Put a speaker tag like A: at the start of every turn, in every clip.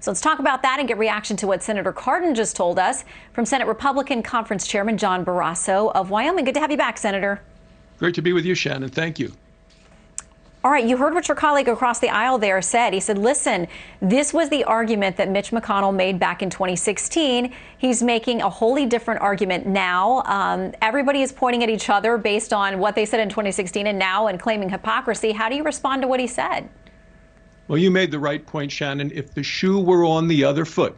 A: So let's talk about that and get reaction to what Senator Cardin just told us from Senate Republican Conference Chairman John Barrasso of Wyoming. Good to have you back, Senator.
B: Great to be with you, Shannon. Thank you.
A: All right, you heard what your colleague across the aisle there said. He said, listen, this was the argument that Mitch McConnell made back in 2016. He's making a wholly different argument now. Everybody is pointing at each other based on what they said in 2016 and now and claiming hypocrisy. How do you respond to what he said?
B: Well, you made the right point, Shannon. If the shoe were on the other foot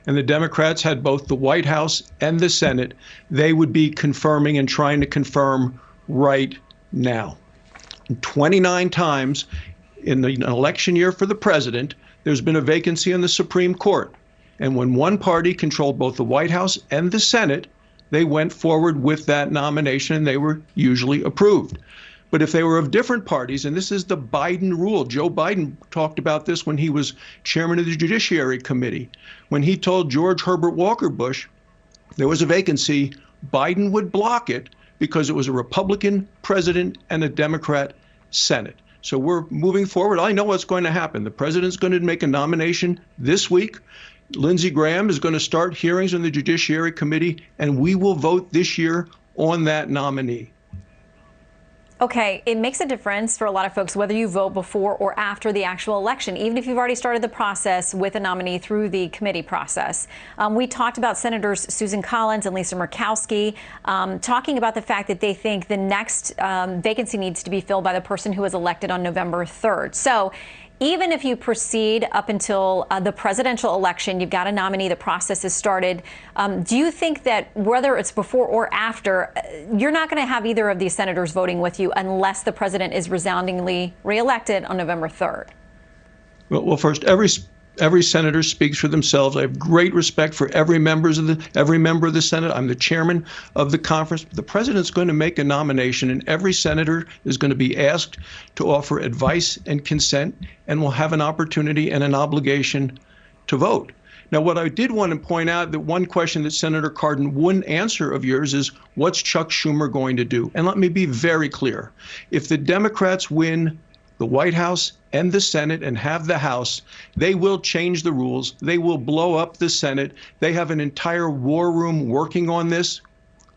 B: and the Democrats had both the White House and the Senate, they would be confirming and trying to confirm right now. 29 times in an election year for the president, there's been a vacancy in the Supreme Court. And when one party controlled both the White House and the Senate, they went forward with that nomination and they were usually approved. But if they were of different parties, and this is the Biden rule, Joe Biden talked about this when he was chairman of the Judiciary Committee. When he told George Herbert Walker Bush there was a vacancy, Biden would block it because it was a Republican president and a Democrat Senate. So we're moving forward. I know what's going to happen. The president's going to make a nomination this week. Lindsey Graham is going to start hearings in the Judiciary Committee, and we will vote this year on that nominee.
A: Okay, it makes a difference for a lot of folks whether you vote before or after the actual election, even if you've already started the process with a nominee through the committee process. We talked about Senators Susan Collins and Lisa Murkowski talking about the fact that they think the next vacancy needs to be filled by the person who was elected on November 3rd. So even if you proceed up until the presidential election, you've got a nominee, the process is started. Do you think that whether it's before or after, you're not going to have either of these senators voting with you unless the president is resoundingly reelected on November 3rd?
B: Well, first, every senator speaks for themselves. I have great respect for every member of the Senate. I'm the chairman of the conference. The president's going to make a nomination, and every senator is going to be asked to offer advice and consent, and will have an opportunity and an obligation to vote. Now, what I did want to point out, that one question that Senator Cardin wouldn't answer of yours is, what's Chuck Schumer going to do? And let me be very clear. If the Democrats win the White House and the Senate and have the House, they will change the rules. They will blow up the Senate. They have an entire war room working on this.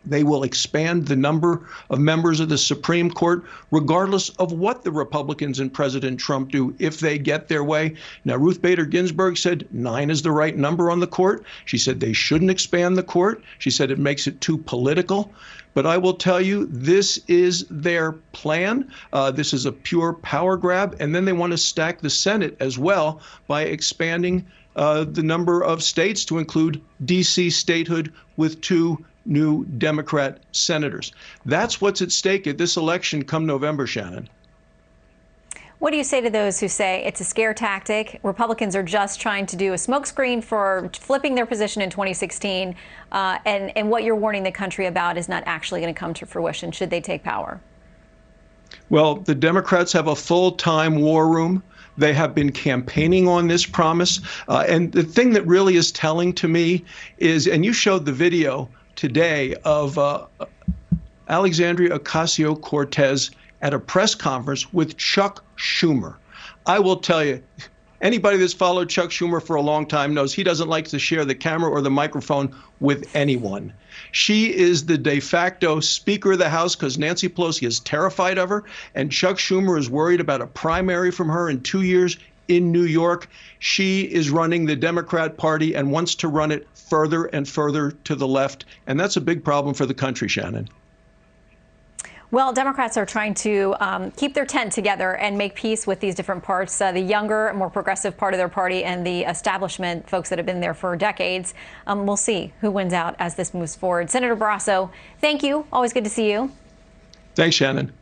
B: They will expand the number of members of the Supreme Court, regardless of what the Republicans and President Trump do, if they get their way. Now, Ruth Bader Ginsburg said 9 is the right number on the court. She said they shouldn't expand the court. She said it makes it too political. But I will tell you, this is their plan. This is a pure power grab. And then they want to stack the Senate as well by expanding the number of states to include D.C. statehood with 2 new Democrat senators. That's what's at stake at this election come November, Shannon.
A: What do you say to those who say it's a scare tactic? Republicans are just trying to do a smokescreen for flipping their position in 2016, and what you're warning the country about is not actually going to come to fruition should they take power?
B: Well, the Democrats have a full-time war room. They have been campaigning on this promise. And the thing that really is telling to me is, and you showed the video today of Alexandria Ocasio-Cortez at a press conference with Chuck Schumer. I will tell you, anybody that's followed Chuck Schumer for a long time knows he doesn't like to share the camera or the microphone with anyone. She is the de facto Speaker of the House because Nancy Pelosi is terrified of her, and Chuck Schumer is worried about a primary from her in 2 years in New York. She is running the Democrat Party and wants to run it further and further to the left, and that's a big problem for the country, Shannon.
A: Well, Democrats are trying to keep their tent together and make peace with these different parts, the younger, more progressive part of their party and the establishment folks that have been there for decades. We'll see who wins out as this moves forward. Senator Barrasso, thank you. Always good to see you.
B: Thanks, Shannon.